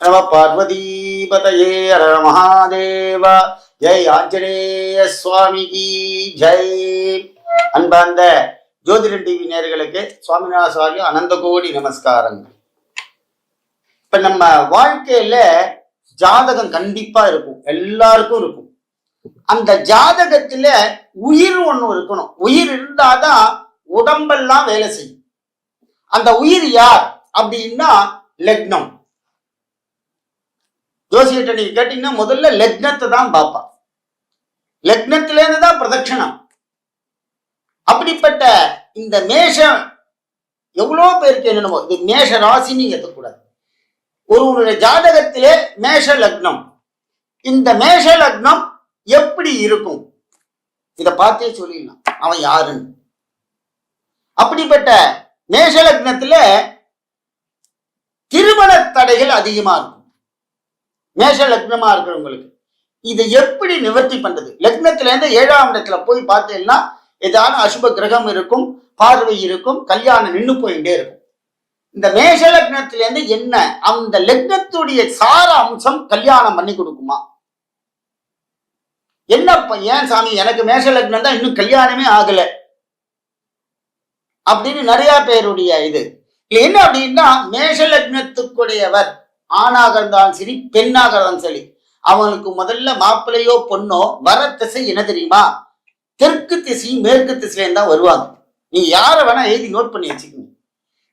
நம பார்வதீபதயே ஹர மகாதேவ. ஜெய் ஆஞ்சநேய சுவாமிக்கு ஜெய். அன்பார்ந்த ஜோதிடன் டிவி நேயர்களுக்கு சுவாமிநாசாரியும் அனந்த கோடி நமஸ்காரங்கள். இப்ப நம்ம வாழ்க்கையில ஜாதகம் கண்டிப்பா இருக்கும், எல்லாருக்கும் இருக்கும். அந்த ஜாதகத்துல உயிர் ஒண்ணு இருக்கணும். உயிர் இருந்தாதான் உடம்பெல்லாம் வேலை செய்யும். அந்த உயிர் யார் அப்படின்னா லக்னம். ஜோசியத்தை நீங்க கேட்டீங்கன்னா முதல்ல லக்னத்தை தான் பார்ப்பா. லக்னத்தில இருந்து தான் பிரதட்சணம். அப்படிப்பட்ட இந்த மேஷம் எவ்வளவு பேருக்கு என்னென்னமோ இது மேஷ ராசின்னு ஏற்றக்கூடாது. ஒருவருடைய ஜாதகத்திலே மேஷ லக்னம். இந்த மேஷ லக்னம் எப்படி இருக்கும் இதை பார்த்தே சொல்லிடலாம் அவன் யாருன்னு. அப்படிப்பட்ட மேஷ லக்னத்துல திருமண தடைகள் அதிகமா இருக்கும். மேஷ லக்னமா இருக்கிறவங்களுக்கு இதை எப்படி நிவர்த்தி பண்றது? லக்னத்துல இருந்து 7ஆம் இடத்துல போய் பார்த்தீங்கன்னா ஏதாவது அசுப கிரகம் இருக்கும், பார்வை இருக்கும், கல்யாணம் நின்று போயிட்டே இருக்கும். இந்த மேஷ லக்னத்துல இருந்து என்ன அந்த லக்னத்துடைய சார அம்சம் கல்யாணம் பண்ணி கொடுக்குமா? என்னப்பா ஏன் சாமி எனக்கு மேஷ லக்னம் தான் இன்னும் கல்யாணமே ஆகல அப்படின்னு நிறைய பேருடைய இது என்ன அப்படின்னா, மேஷ லக்னத்துக்குடையவர் ஆணாக இருந்தாலும் சரி பெண்ணாக இருந்தாலும் சரி அவனுக்கு முதல்ல மாப்பிள்ளையோ பொண்ணோ வர திசை என்ன தெரியுமா? தெற்கு திசையும் மேற்கு திசையில தான் வருவாங்க. நீ யாரை வேணா எழுதி நோட் பண்ணி வச்சுக்கணும்.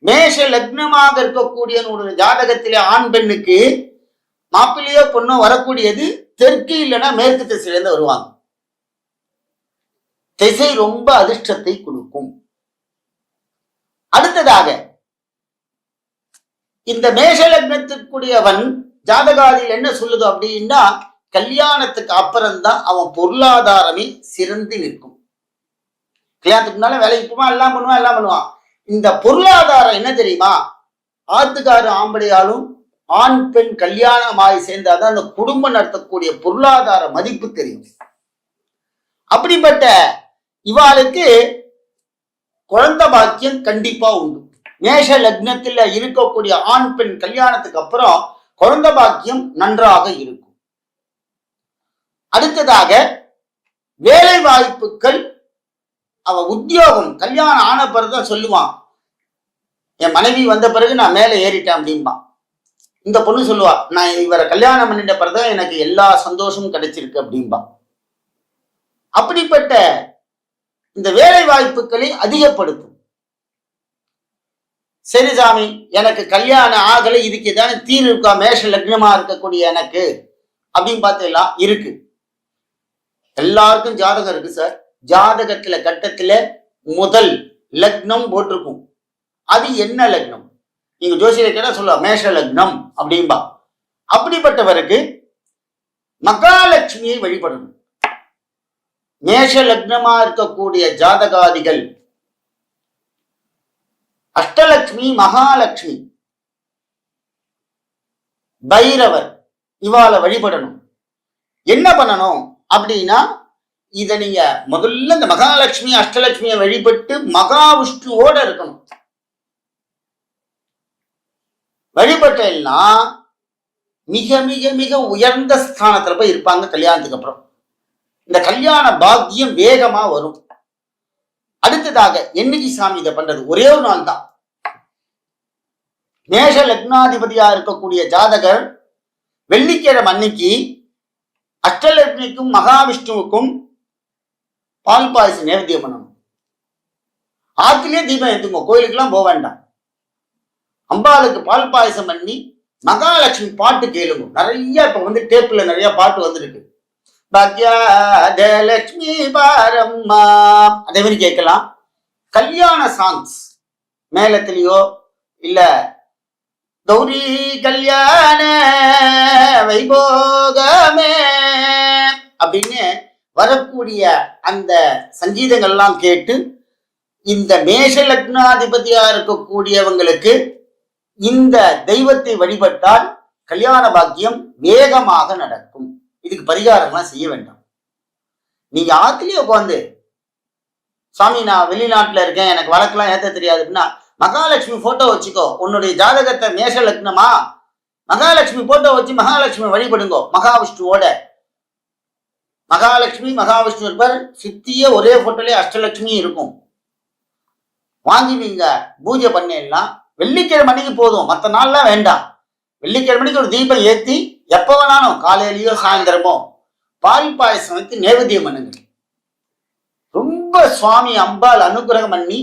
மேஷ லக்னமாக இருக்கக்கூடிய ஜாதகத்திலே ஆண் பெண்ணுக்கு மாப்பிள்ளையோ பொண்ணோ வரக்கூடியது தெற்கு இல்லைன்னா மேற்கு திசையில இருந்து வருவாங்க. திசை ரொம்ப அதிர்ஷ்டத்தை கொடுக்கும். அடுத்ததாக இந்த மேஷ லக்னத்துக்குரியவன் ஜாதகாதியில் என்ன சொல்லுது அப்படின்னா, கல்யாணத்துக்கு அப்புறம்தான் அவன் பொருளாதாரமே சிறந்து நிற்கும். கல்யாணத்துக்கு முன்னால வேலைக்கு போவான், எல்லாம் பண்ணுவான். இந்த பொருளாதாரம் என்ன தெரியுமா? ஆத்துக்கார ஆம்படையாலும் ஆண் பெண் கல்யாணமாய் சேர்ந்தாதான் அந்த குடும்பம் நடத்தக்கூடிய பொருளாதார மதிப்பு தெரியும். அப்படிப்பட்ட இவாளுக்கு குழந்தை பாக்கியம் கண்டிப்பா உண்டு. மேஷ லக்னத்துல இருக்கக்கூடிய ஆண் பெண் கல்யாணத்துக்கு அப்புறம் குழந்தை பாக்கியம் நன்றாக இருக்கும். அடுத்ததாக வேலை வாய்ப்புகள், அவ உத்தியோகம் கல்யாணம் ஆன பிறகுதான் சொல்லுவான், என் மனைவி வந்த பிறகு நான் மேலே ஏறிட்டேன் அப்படின்பான். இந்த பொண்ணு சொல்லுவா, நான் இவரை கல்யாணம் பண்ணிட்ட பிறகுதான் எனக்கு எல்லா சந்தோஷமும் கிடைச்சிருக்கு அப்படின்பா. அப்படிப்பட்ட இந்த வேலை வாய்ப்புகளை அதிகப்படுத்தும். சரி சாமி எனக்கு கல்யாணம் ஆகலை, இதுக்கு ஏதாவது தீர்வு இருக்கா மேஷ லக்னமா இருக்கக்கூடிய எனக்கு அப்படின்னு பார்த்தீங்களா? இருக்கு. எல்லாருக்கும் ஜாதகம் இருக்கு சார். ஜாதகத்துல கட்டத்துல முதல் லக்னம் போட்டிருக்கும். அது என்ன லக்னம்? நீங்க ஜோசியரை கேட்டா சொல்லுவா மேஷ லக்னம் அப்படின்பா. அப்படிப்பட்டவருக்கு மகாலட்சுமியை வழிபடணும். மேஷ லக்னமா இருக்கக்கூடிய ஜாதகாதிகள் அஷ்டலட்சுமி, மகாலட்சுமி, பைரவர் இவாளை வழிபடணும். என்ன பண்ணணும் அப்படின்னா, இத நீங்க முதல்ல இந்த மகாலட்சுமி அஷ்டலட்சுமியை வழிபட்டு மகாவிஷ்ணுவோட இருக்கணும். வழிபட்டா மிக மிக மிக உயர்ந்த ஸ்தானத்துல போய் இருப்பாங்க. கல்யாணத்துக்கு அப்புறம் இந்த கல்யாண பாக்கியம் வேகமா வரும். அடுத்ததாக என்னைக்கு சாமி இதை பண்றது? ஒரே ஒரு நாள் தான். மேஷ லக்னாதிபதியா இருக்கக்கூடிய ஜாதகர் வெள்ளிக்கிழமை அன்னைக்கு அஷ்டலட்சுமிக்கும் மகாவிஷ்ணுவுக்கும் பால் பாயசம் நேவேத்தியம் பண்ணணும். ஆத்திலே தீபம் ஏத்துங்க, கோயிலுக்கெல்லாம் போக வேண்டாம். அம்பாளுக்கு பால் பாயசம் பண்ணி மகாலட்சுமி பாட்டு கேளுங்க. நிறைய இப்ப டேப்ல நிறைய பாட்டு வந்திருக்கு. பாக்யலட்சுமி பாரம்மா அதே மாதிரி கேட்கலாம். கல்யாண சாங்ஸ் மேலத்திலேயோ இல்ல கௌரி கல்யாண வைபோகமே அப்படின்னு வரக்கூடிய அந்த சங்கீதங்கள்லாம் கேட்டு இந்த மேஷ லக்னாதிபதியா இருக்கக்கூடியவங்களுக்கு இந்த தெய்வத்தை வழிபட்டால் கல்யாண பாக்கியம் வேகமாக நடக்கும். இதுக்கு பரிகாரம்லாம் செய்ய வேண்டாம். நீங்க ஆத்திலேயே உட்காந்து, சாமி நான் வெளிநாட்டுல இருக்கேன் எனக்கு வழக்கெல்லாம் ஏத்த தெரியாது அப்படின்னா, மகாலட்சுமி போட்டோ வச்சுக்கோ. உன்னுடைய ஜாதகத்தை மேஷ லக்னமா மகாலட்சுமி போட்டோ வச்சு மகாலட்சுமி வழிபடுங்கோ. மகாவிஷ்ணுவோட மகாலட்சுமி மகாவிஷ்ணு இருப்பார். சுத்திய ஒரே போட்டோலயே அஷ்டலட்சுமி இருக்கும். வாங்கி நீங்க பூஜை பண்ணிடலாம். வெள்ளிக்கிழமை அன்னைக்கு போதும், மற்ற நாள்லாம் வேண்டாம். வெள்ளிக்கிழமை அன்னைக்கு ஒரு தீபம் ஏற்றி எப்போ வேணாலும் காலையிலயோ சாயந்தரமோ பால் பாயசம் வைத்து நைவேத்தியம் பண்ணுங்க. ரொம்ப சுவாமி அம்பாள் அனுகிரகம் பண்ணி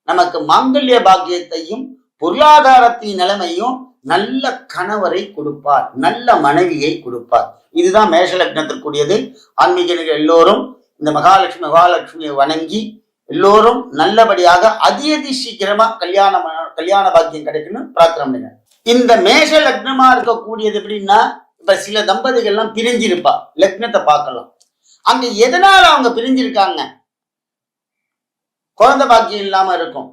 நமக்கு மாங்கல்ய பாக்கியத்தையும் பொருளாதாரத்தின் நிலைமையும் நல்ல கணவரை கொடுப்பார், நல்ல மனைவியை கொடுப்பார். இதுதான் மேஷ லக்னத்திற்குரியது. ஆன்மீகர்கள் எல்லோரும் இந்த மகாலட்சுமியை வணங்கி எல்லோரும் நல்லபடியாக அதி சீக்கிரமா கல்யாண பாக்கியம் கிடைக்கணும் பிரார்த்தனை பண்ணுங்க. இந்த மேஷ லக்னமா இருக்கக்கூடியது எப்படின்னா, இப்ப சில தம்பதிகள்லாம் பிரிஞ்சிருப்பா. லக்னத்தை பார்க்கலாம். அங்க எதனால அவங்க பிரிஞ்சிருக்காங்க? குழந்தை பாக்கியம் இல்லாம இருக்கும்.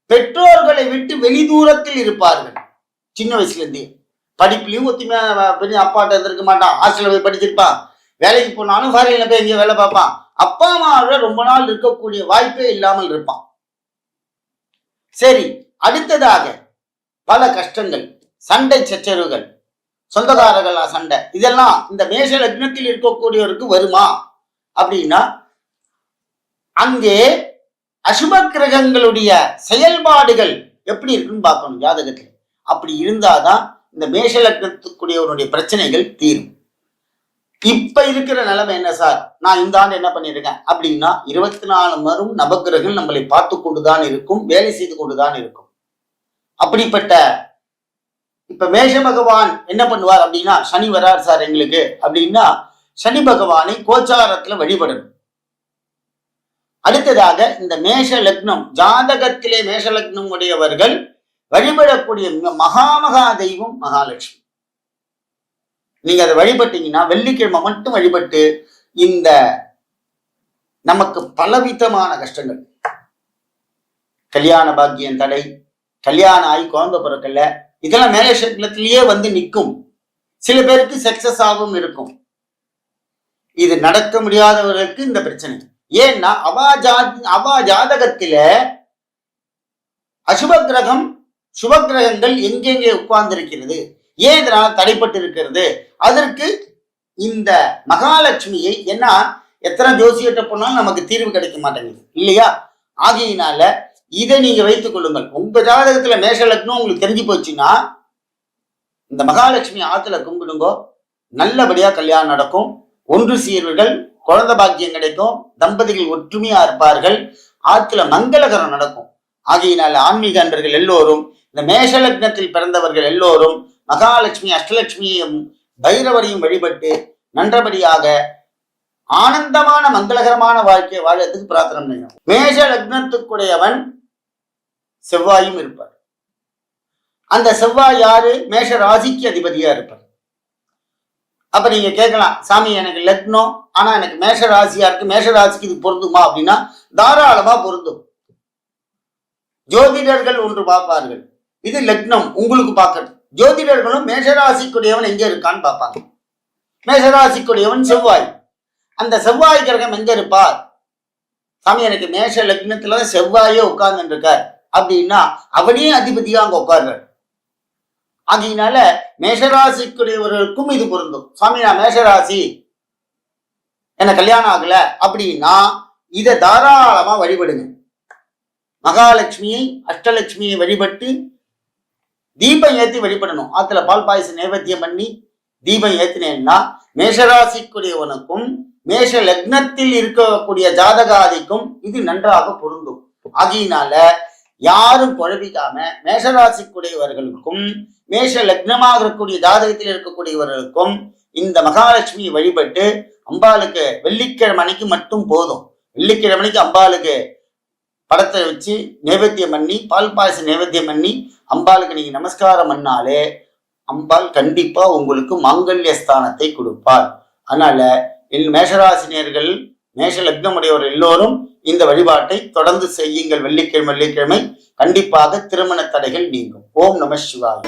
பெற்றோர்களை விட்டு வெளி தூரத்தில் இருப்பார்கள். சின்ன வயசுல இருந்தே படிப்புலயும் ஒத்துமையா பெரிய அப்பாட்ட இருந்திருக்க மாட்டான். ஹாஸ்டல்ல போய் படிச்சிருப்பான். வேலைக்கு போனாலும் ஃபாரின்ல போய் எங்கேயும் வேலை பார்ப்பான். அப்பா அம்மாவோட ரொம்ப நாள் இருக்கக்கூடிய வாய்ப்பே இல்லாமல் இருப்பான். சரி, அடுத்ததாக பல கஷ்டங்கள், சண்டை சச்சரவுகள், சொந்தக்காரர்களா சண்டை, இதெல்லாம் இந்த மேஷ லக்னத்தில் இருக்கக்கூடியவருக்கு வருமா அப்படின்னா, அங்கே அசுப கிரகங்களுடைய செயல்பாடுகள் எப்படி இருக்குன்னு பார்க்கணும் ஜாதகத்தில். அப்படி இருந்தாதான் இந்த மேஷ லக்னத்துக்குரியவருடைய பிரச்சனைகள் தீரும். இப்ப இருக்கிற நிலைமை என்ன சார், நான் இந்த ஆண்டு என்ன பண்ணிருக்கேன் அப்படின்னா, 24 மரும் நவக்கிரகங்கள் நம்மளை பார்த்து கொண்டுதான் இருக்கும், வேலை செய்து கொண்டுதான் இருக்கும். அப்படிப்பட்ட இப்ப மேஷ பகவான் என்ன பண்ணுவார் அப்படின்னா, சனி வரார் சார் எங்களுக்கு அப்படின்னா, சனி பகவானை கோச்சாரத்துல வழிபடணும். அடுத்ததாக இந்த மேஷ லக்னம் ஜாதகத்திலே மேஷ லக்னம் உடையவர்கள் வழிபடக்கூடிய மகா தெய்வம் மகாலட்சுமி. நீங்க அதை வழிபட்டீங்கன்னா, வெள்ளிக்கிழமை மட்டும் வழிபட்டு, இந்த நமக்கு பலவிதமான கஷ்டங்கள், கல்யாண பாக்கியம் தடை, கல்யாணம் ஆகி குழந்தை பிறக்கல, இதெல்லாம் மேஷ லக்னத்திலேயே வந்து நிற்கும். சில பேருக்கு சக்சஸ் ஆகும் இருக்கும். இது நடக்க முடியாதவர்களுக்கு இந்த பிரச்சனை. ஏன்னா அவா ஜாதகத்தில அசுப கிரகம் சுப கிரகங்கள் எங்கெங்கே உட்கார்ந்து இருக்கிறது, ஏன் இதனால தடைப்பட்டு இருக்கிறது, அதற்கு இந்த மகாலட்சுமியை என்ன எத்தனை ஜோசியத்தை போனாலும் நமக்கு தீர்வு கிடைக்க மாட்டேங்குது இல்லையா? ஆகையினால இதை நீங்க வைத்துக் கொள்ளுங்கள். உங்க ஜாதகத்துல மேஷ லக்னம் உங்களுக்கு தெரிஞ்சு போச்சுன்னா, இந்த மகாலட்சுமி ஆத்துல கும்பிடுங்கோ, நல்லபடியா கல்யாணம் நடக்கும், ஒன்று சீர்வுகள், குழந்தை பாக்கியம் கிடைக்கும், தம்பதிகள் ஒற்றுமையா இருப்பார்கள், ஆத்துல மங்களகரம் நடக்கும். ஆகையினால ஆன்மீக அன்பர்கள் எல்லோரும், இந்த மேஷ லக்னத்தில் பிறந்தவர்கள் எல்லோரும் மகாலட்சுமி அஷ்டலட்சுமியையும் பைரவரையும் வழிபட்டு நன்றபடியாக ஆனந்தமான மங்களகரமான வாழ்க்கையை வாழறதுக்கு பிரார்த்தனை பண்ணணும். மேஷ லக்னத்துக்குடையவன் செவ்வாயும் இருப்பார். அந்த செவ்வாய் யாரு? மேஷ ராசிக்கு அதிபதியா இருப்பார். அப்ப நீங்க கேட்கலாம், சாமி எனக்கு லக்னம் ஆனா எனக்கு மேஷ ராசியா இருக்கு, மேஷ ராசிக்கு இது பொருந்துமா அப்படின்னா, தாராளமா பொருந்தும். ஜோதிடர்கள் ஒன்று பார்ப்பார்கள், இது லக்னம் உங்களுக்கு பார்க்கணும். ஜோதிடர்களும் மேஷராசிக்குடையவன் எங்க இருக்கான்னு பார்ப்பாங்க. மேஷராசிக்குடையவன் செவ்வாய். அந்த செவ்வாய் கிரகம் எங்க இருப்பார்? சாமி எனக்கு மேஷ லக்னத்துலதான் செவ்வாயே உட்கார்ந்து இருக்கார் அப்படின்னா, அவனே அதிபதியா அங்க உட்கார்றார். ஆகையினால மேஷராசிக்குடையவர்களுக்கும் இது பொருந்தும். சாமி நான் மேஷராசி, எனக்கு கல்யாணம் ஆகல அப்படின்னா இதை தாராளமா வழிபடுங்க. மகாலட்சுமியை அஷ்டலட்சுமியை வழிபட்டு தீபம் ஏற்றி வழிபடணும். ஆத்துல பால் பாயசம் நைவேத்தியம் பண்ணி தீபம் ஏற்றினேன்னா மேஷராசிக்குரியவனுக்கும் மேஷ லக்னத்தில் இருக்கக்கூடிய ஜாதகாதிக்கும் இது நன்றாக பொருந்தும். ஆகையினால யாரும் குழப்பிக்காம மேஷராசிக்குரியவர்களுக்கும் மேஷ லக்னமாக இருக்கக்கூடிய ஜாதகத்தில் இருக்கக்கூடியவர்களுக்கும் இந்த மகாலட்சுமியை வழிபட்டு அம்பாளுக்கு வெள்ளிக்கிழமை அன்னைக்கு மட்டும் போதும். வெள்ளிக்கிழமை அன்னைக்கு அம்பாளுக்கு படத்தை வச்சு நைவேத்தியம் பண்ணி பால் பாயசம் நைவேத்தியம் பண்ணி அம்பாளுக்கு நீங்க நமஸ்காரம் பண்ணாலே அம்பாள் கண்டிப்பா உங்களுக்கு மாங்கல்ய ஸ்தானத்தை கொடுப்பாள். அதனால மேஷராசினியர்கள் மேஷ லக்னமுடையவர் எல்லோரும் இந்த வழிபாட்டை தொடர்ந்து செய்யுங்கள். வெள்ளிக்கிழமை கண்டிப்பாக திருமண தடைகள் நீங்கும். ஓம் நம சிவாய.